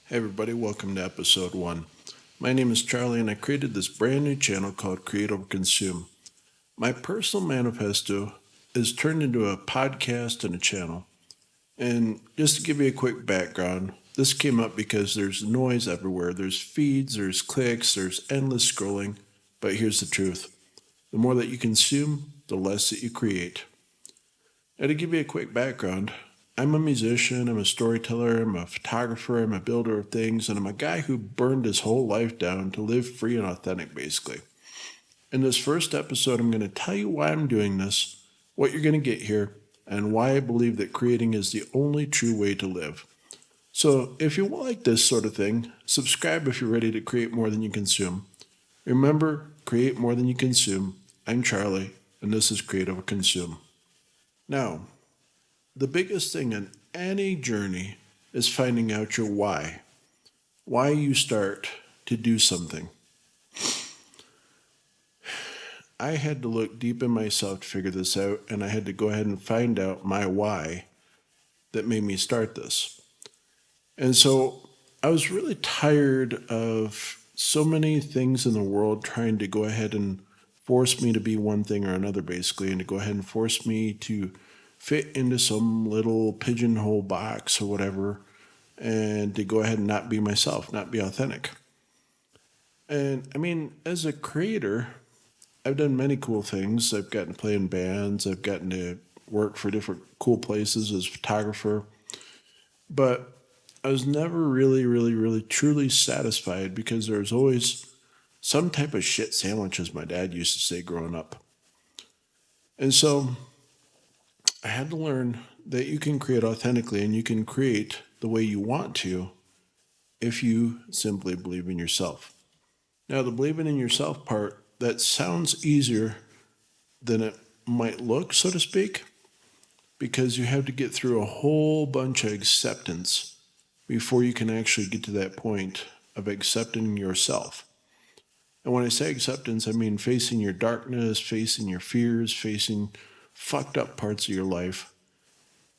Hey everybody, welcome to episode 1. My name is Charlie and I created this brand new channel called Create Over Consume. My personal manifesto is turned into a podcast and a channel. And just to give you a quick background, this came up because there's noise everywhere. There's feeds, there's clicks, there's endless scrolling. But here's the truth. The more that you consume, the less that you create. Now, to give you a quick background, I'm a musician, I'm a storyteller, I'm a photographer, I'm a builder of things, and I'm a guy who burned his whole life down to live free and authentic, basically. In this first episode, I'm going to tell you why I'm doing this, what you're going to get here, and why I believe that creating is the only true way to live. So, if you like this sort of thing, subscribe if you're ready to create more than you consume. Remember, create more than you consume. I'm Charlie, and this is Create Over Consume. Now, the biggest thing in any journey is finding out your why you start to do something. I had to look deep in myself to figure this out, and I had to go ahead and find out my why that made me start this. And so I was really tired of so many things in the world trying to go ahead and force me to be one thing or another, basically, and to go ahead and force me to fit into some little pigeonhole box or whatever, and to go ahead and not be myself, not be authentic. And I mean, as a creator, I've done many cool things. I've gotten to play in bands, I've gotten to work for different cool places as a photographer, but I was never really truly satisfied because there was always some type of shit sandwich, as my dad used to say growing up. And so I had to learn that you can create authentically and you can create the way you want to if you simply believe in yourself. Now, the believing in yourself part, that sounds easier than it might look, so to speak, because you have to get through a whole bunch of acceptance before you can actually get to that point of accepting yourself. And when I say acceptance, I mean facing your darkness, facing your fears, facing fucked up parts of your life,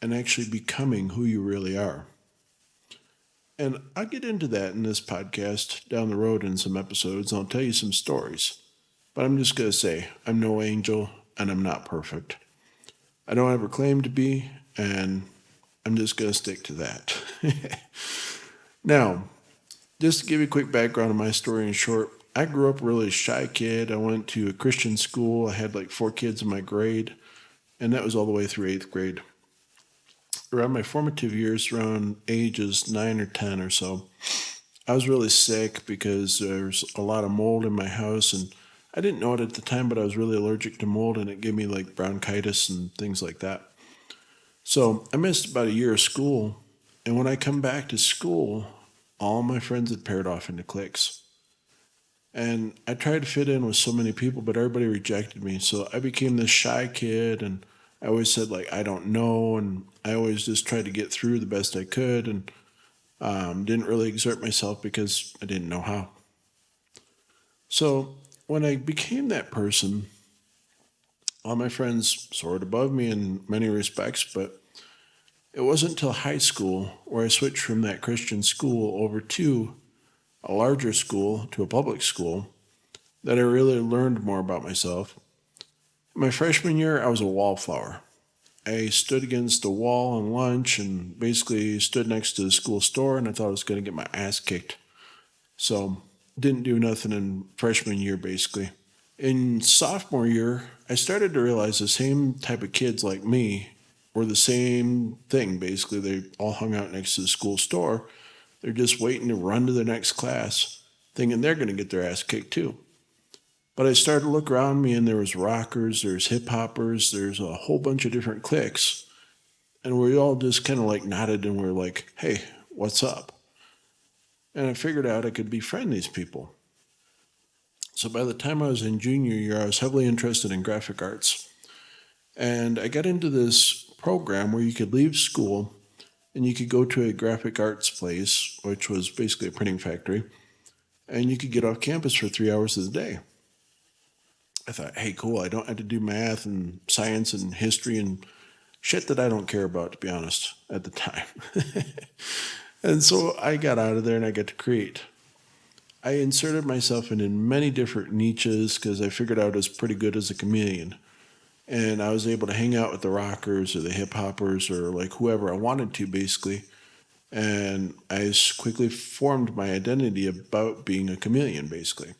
and actually becoming who you really are. And I'll get into that in this podcast down the road in some episodes. I'll tell you some stories. But I'm just going to say, I'm no angel and I'm not perfect. I don't ever claim to be, and I'm just going to stick to that. Now, just to give you a quick background of my story in short, I grew up a really shy kid. I went to a Christian school. I had like 4 kids in my grade, and that was all the way through 8th grade. Around my formative years, around ages 9 or 10 or so, I was really sick because there's a lot of mold in my house, and I didn't know it at the time, but I was really allergic to mold, and it gave me like bronchitis and things like that. So I missed about a year of school, and when I come back to school, all my friends had paired off into cliques. And I tried to fit in with so many people, but everybody rejected me. So I became this shy kid, and I always said, like, I don't know. And I always just tried to get through the best I could, and didn't really exert myself because I didn't know how. So when I became that person, all my friends soared above me in many respects, but it wasn't until high school where I switched from that Christian school over to a larger school, to a public school, that I really learned more about myself. My freshman year, I was a wallflower. I stood against the wall on lunch and basically stood next to the school store, and I thought I was going to get my ass kicked. So, didn't do nothing in freshman year, basically. In sophomore year, I started to realize the same type of kids like me were the same thing, basically. They all hung out next to the school store. They're just waiting to run to the next class, thinking they're going to get their ass kicked too. But I started to look around me, and there was rockers, there's hip hoppers, there's a whole bunch of different cliques. And we all just kind of like nodded and we're like, hey, what's up? And I figured out I could befriend these people. So by the time I was in junior year, I was heavily interested in graphic arts. And I got into this program where you could leave school and you could go to a graphic arts place, which was basically a printing factory, and you could get off campus for 3 hours of the day. I thought, hey, cool, I don't have to do math and science and history and shit that I don't care about, to be honest, at the time. And so I got out of there and I got to create. I inserted myself in many different niches because I figured out I was pretty good as a chameleon. And I was able to hang out with the rockers or the hip hoppers or like whoever I wanted to, basically. And quickly formed my identity about being a chameleon, basically.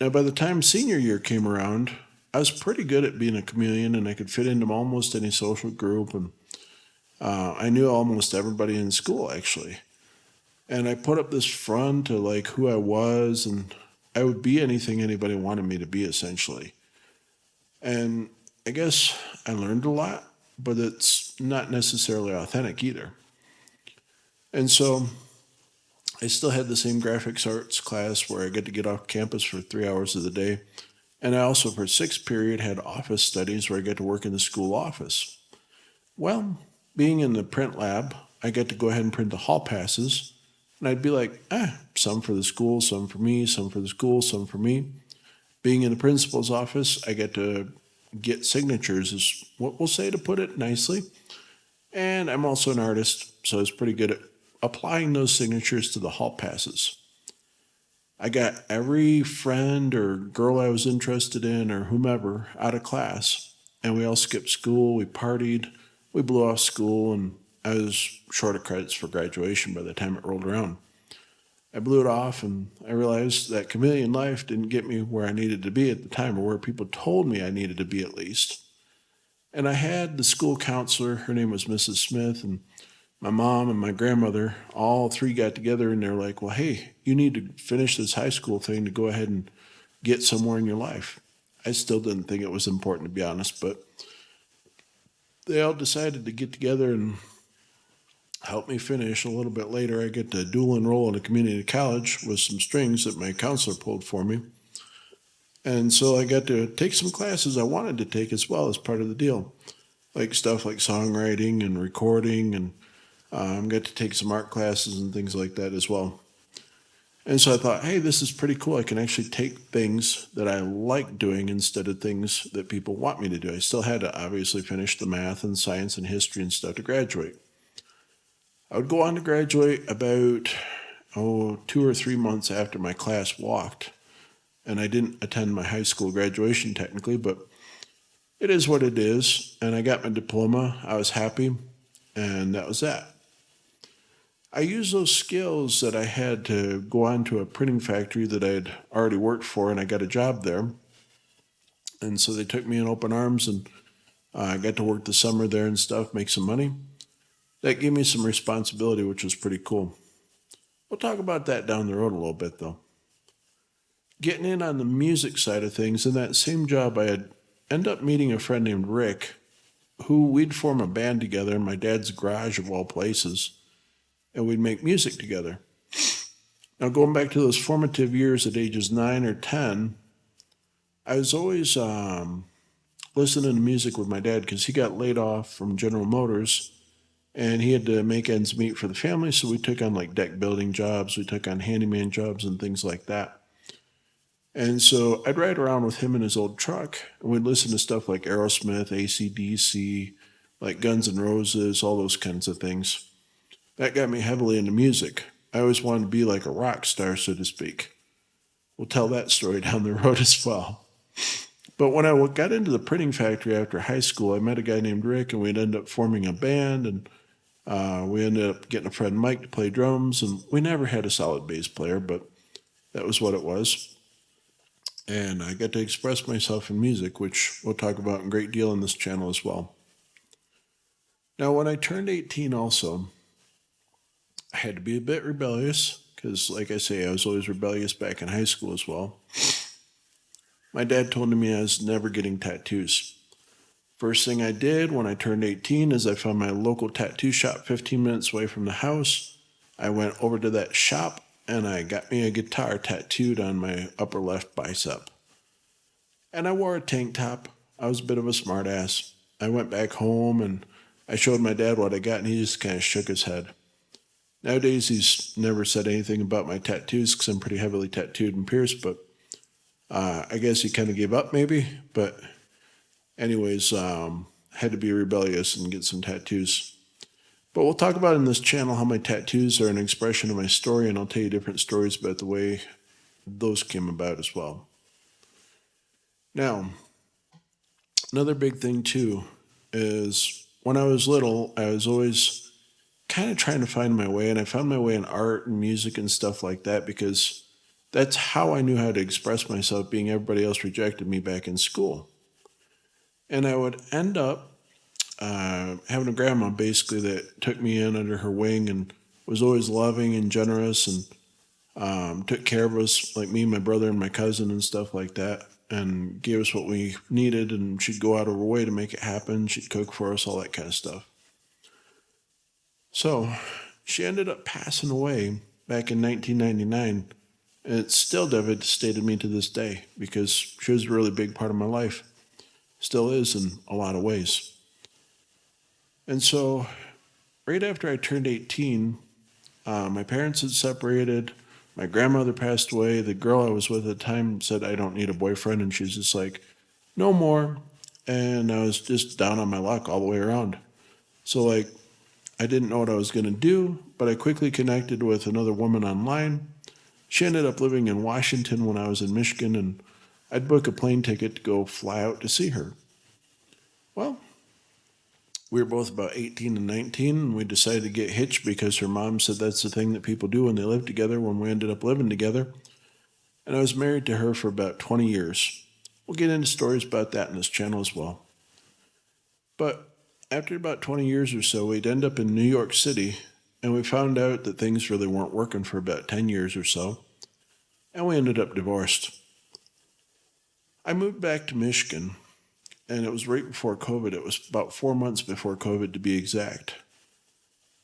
Now, by the time senior year came around, I was pretty good at being a chameleon and I could fit into almost any social group. And I knew almost everybody in school, actually. And I put up this front of like who I was, and I would be anything anybody wanted me to be, essentially. And I guess I learned a lot, but it's not necessarily authentic either. And so I still had the same graphics arts class where I get to get off campus for 3 hours of the day. And I also, for sixth period, had office studies where I get to work in the school office. Well, being in the print lab, I get to go ahead and print the hall passes. And I'd be like, some for the school, some for me, some for the school, some for me. Being in the principal's office, I get to get signatures, is what we'll say to put it nicely. And I'm also an artist, so I was pretty good at applying those signatures to the hall passes. I got every friend or girl I was interested in or whomever out of class, and we all skipped school, we partied, we blew off school, and I was short of credits for graduation by the time it rolled around. I blew it off, and I realized that chameleon life didn't get me where I needed to be at the time, or where people told me I needed to be at least. And I had the school counselor, her name was Mrs. Smith, and my mom and my grandmother, all three got together and they're like, well, hey, you need to finish this high school thing to go ahead and get somewhere in your life. I still didn't think it was important, to be honest, but they all decided to get together and help me finish. A little bit later, I get to dual enroll in a community college with some strings that my counselor pulled for me. And so I got to take some classes I wanted to take as well as part of the deal, like stuff like songwriting and recording, and got to take some art classes and things like that as well. And so I thought, hey, this is pretty cool. I can actually take things that I like doing instead of things that people want me to do. I still had to obviously finish the math and science and history and stuff to graduate. I would go on to graduate about 2 or 3 months after my class walked. And I didn't attend my high school graduation technically, but it is what it is. And I got my diploma. I was happy. And that was that. I used those skills that I had to go on to a printing factory that I had already worked for, and I got a job there. And so they took me in open arms, and I got to work the summer there and stuff, make some money. That gave me some responsibility, which was pretty cool. We'll talk about that down the road a little bit, though. Getting in on the music side of things, in that same job, I had end up meeting a friend named Rick, who we'd form a band together in my dad's garage of all places, and we'd make music together. Now, going back to those formative years at ages 9 or 10, I was always listening to music with my dad because he got laid off from General Motors and he had to make ends meet for the family. So we took on like deck building jobs, we took on handyman jobs and things like that. And so I'd ride around with him in his old truck and we'd listen to stuff like Aerosmith, AC/DC, like Guns N' Roses, all those kinds of things. That got me heavily into music. I always wanted to be like a rock star, so to speak. We'll tell that story down the road as well. But when I got into the printing factory after high school, I met a guy named Rick, and we'd end up forming a band, and we ended up getting a friend Mike to play drums, and we never had a solid bass player, but that was what it was. And I got to express myself in music, which we'll talk about a great deal on this channel as well. Now, when I turned 18 also, I had to be a bit rebellious because, like I say, I was always rebellious back in high school as well. My dad told me I was never getting tattoos. First thing I did when I turned 18 is I found my local tattoo shop 15 minutes away from the house. I went over to that shop and I got me a guitar tattooed on my upper left bicep. And I wore a tank top. I was a bit of a smartass. I went back home and I showed my dad what I got and he just kind of shook his head. Nowadays, he's never said anything about my tattoos because I'm pretty heavily tattooed and pierced, but I guess he kind of gave up maybe. But anyways, had to be rebellious and get some tattoos. But we'll talk about in this channel how my tattoos are an expression of my story, and I'll tell you different stories about the way those came about as well. Now, another big thing too is when I was little, I was always kind of trying to find my way, and I found my way in art and music and stuff like that because that's how I knew how to express myself, being everybody else rejected me back in school. And I would end up having a grandma basically that took me in under her wing and was always loving and generous and took care of us, like me, my brother, and my cousin and stuff like that, and gave us what we needed. And she'd go out of her way to make it happen. She'd cook for us, all that kind of stuff. So she ended up passing away back in 1999. And it still devastated me to this day because she was a really big part of my life. Still is in a lot of ways. And so, right after I turned 18, my parents had separated. My grandmother passed away. The girl I was with at the time said, I don't need a boyfriend. And she's just like, no more. And I was just down on my luck all the way around. So, like, I didn't know what I was going to do, but I quickly connected with another woman online. She ended up living in Washington when I was in Michigan, and I'd book a plane ticket to go fly out to see her. Well, we were both about 18 and 19, and we decided to get hitched because her mom said that's the thing that people do when they live together when we ended up living together. And I was married to her for about 20 years. We'll get into stories about that in this channel as well. But after about 20 years or so, we'd end up in New York City, and we found out that things really weren't working for about 10 years or so, and we ended up divorced. I moved back to Michigan, and it was right before COVID. It was about 4 months before COVID, to be exact.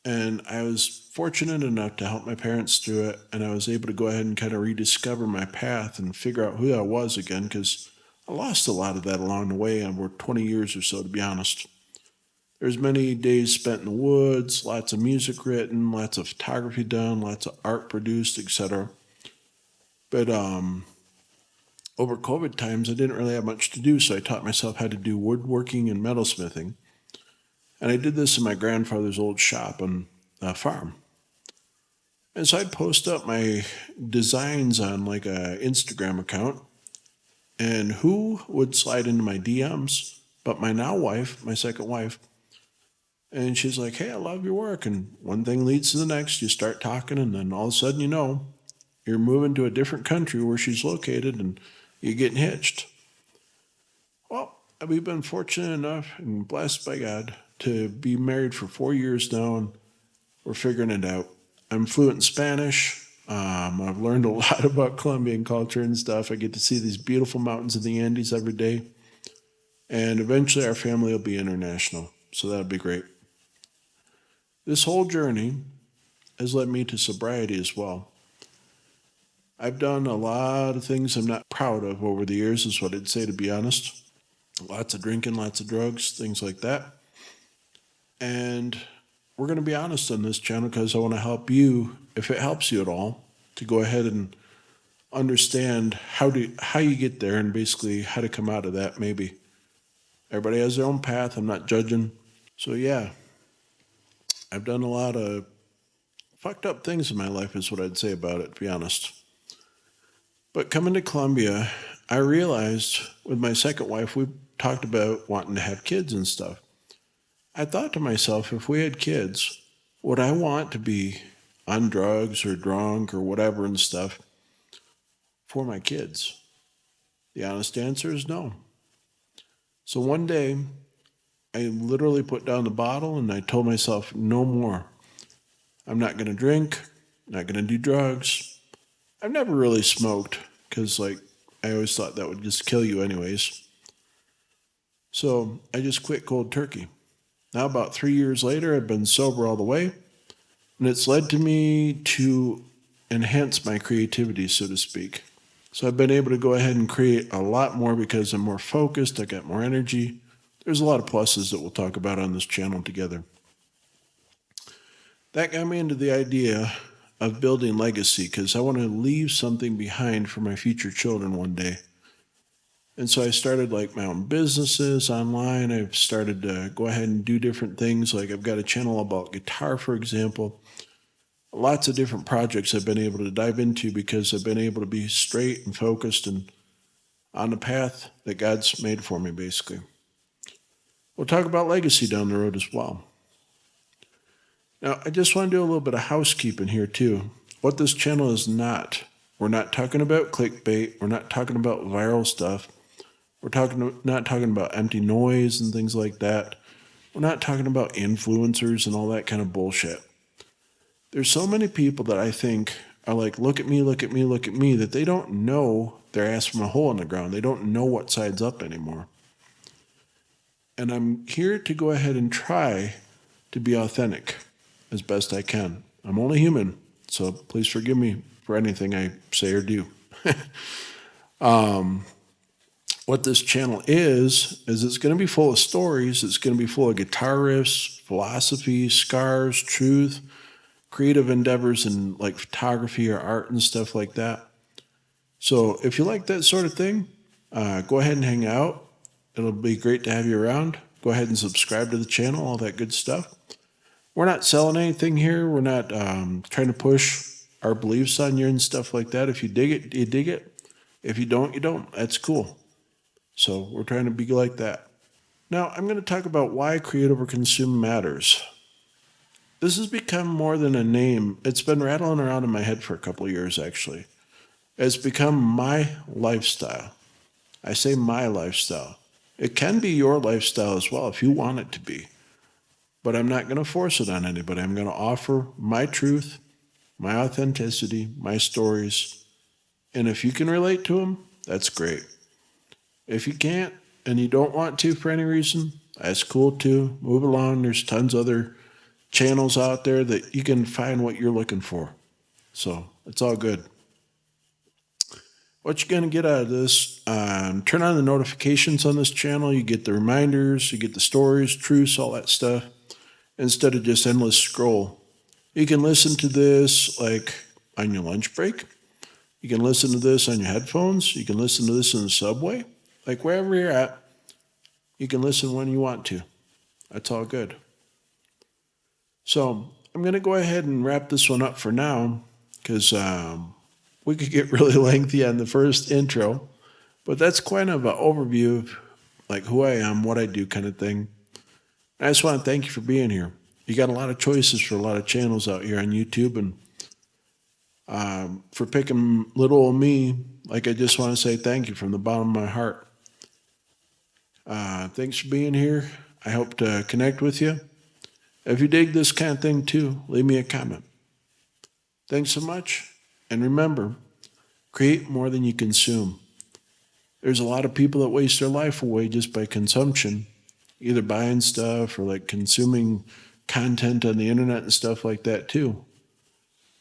And I was fortunate enough to help my parents through it, and I was able to go ahead and kind of rediscover my path and figure out who I was again, because I lost a lot of that along the way over 20 years or so, to be honest. There's many days spent in the woods, lots of music written, lots of photography done, lots of art produced, etc. But over COVID times, I didn't really have much to do, so I taught myself how to do woodworking and metalsmithing. And I did this in my grandfather's old shop on a farm. And so I'd post up my designs on like a Instagram account, and who would slide into my DMs but my now wife, my second wife. And she's like, hey, I love your work. And one thing leads to the next. You start talking, and then all of a sudden, you're moving to a different country where she's located, and you're getting hitched. Well, we've been fortunate enough and blessed by God to be married for 4 years now, and we're figuring it out. I'm fluent in Spanish. I've learned a lot about Colombian culture and stuff. I get to see these beautiful mountains in the Andes every day. And eventually our family will be international. So that'll be great. This whole journey has led me to sobriety as well. I've done a lot of things I'm not proud of over the years, is what I'd say, to be honest. Lots of drinking, lots of drugs, things like that. And we're going to be honest on this channel because I want to help you, if it helps you at all, to go ahead and understand how you get there and basically how to come out of that maybe. Everybody has their own path. I'm not judging. So yeah, I've done a lot of fucked up things in my life is what I'd say about it, to be honest. But coming to Colombia, I realized with my second wife, we talked about wanting to have kids and stuff. I thought to myself, if we had kids, would I want to be on drugs or drunk or whatever and stuff for my kids? The honest answer is no. So one day, I literally put down the bottle and I told myself, no more. I'm not going to drink, not going to do drugs. I've never really smoked because, like, I always thought that would just kill you anyways. So I just quit cold turkey. Now, about 3 years later, I've been sober all the way, and it's led to me to enhance my creativity, so to speak. So I've been able to go ahead and create a lot more because I'm more focused, I got more energy. There's a lot of pluses that we'll talk about on this channel together. That got me into the idea of building legacy because I want to leave something behind for my future children one day. And so I started like my own businesses online. I've started to go ahead and do different things. Like I've got a channel about guitar, for example. Lots of different projects I've been able to dive into because I've been able to be straight and focused and on the path that God's made for me, basically. We'll talk about legacy down the road as well. Now, I just want to do a little bit of housekeeping here, too. What this channel is not, we're not talking about clickbait. We're not talking about viral stuff. Not talking about empty noise and things like that. We're not talking about influencers and all that kind of bullshit. There's so many people that I think are like, look at me, look at me, look at me, that they don't know their ass from a hole in the ground. They don't know what side's up anymore. And I'm here to go ahead and try to be authentic as best I can. I'm only human, so please forgive me for anything I say or do. What this channel is it's going to be full of stories. It's going to be full of guitar riffs, philosophy, scars, truth, creative endeavors in like photography or art and stuff like that. So if you like that sort of thing, go ahead and hang out. It'll be great to have you around. Go ahead and subscribe to the channel, all that good stuff. We're not selling anything here. We're not trying to push our beliefs on you and stuff like that. If you dig it, you dig it. If you don't, you don't. That's cool. So we're trying to be like that. Now, I'm going to talk about why create over consume matters. This has become more than a name. It's been rattling around in my head for a couple of years, actually. It's become my lifestyle. I say my lifestyle. It can be your lifestyle as well if you want it to be. But I'm not going to force it on anybody. I'm going to offer my truth, my authenticity, my stories. And if you can relate to them, that's great. If you can't and you don't want to for any reason, that's cool too. Move along. There's tons of other channels out there that you can find what you're looking for. So it's all good. What you're going to get out of this, turn on the notifications on this channel. You get the reminders, you get the stories, truths, all that stuff, instead of just endless scroll. You can listen to this like on your lunch break. You can listen to this on your headphones. You can listen to this in the subway. Like wherever you're at, you can listen when you want to. That's all good. So I'm going to go ahead and wrap this one up for now because we could get really lengthy on the first intro. But that's kind of an overview of like who I am, what I do kind of thing. I just want to thank you for being here. You got a lot of choices for a lot of channels out here on YouTube, and for picking little old me, like I just want to say thank you from the bottom of my heart. Thanks for being here. I hope to connect with you. If you dig this kind of thing too, leave me a comment. Thanks so much. And remember, create more than you consume. There's a lot of people that waste their life away just by consumption, either buying stuff or like consuming content on the internet and stuff like that too.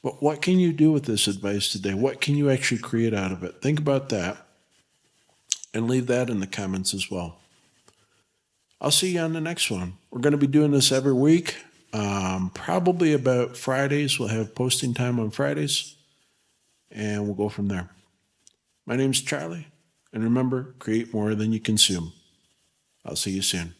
But what can you do with this advice today? What can you actually create out of it? Think about that and leave that in the comments as well. I'll see you on the next one. We're going to be doing this every week. Probably about Fridays. We'll have posting time on Fridays, and we'll go from there. My name's Charlie, and remember, create more than you consume. I'll see you soon.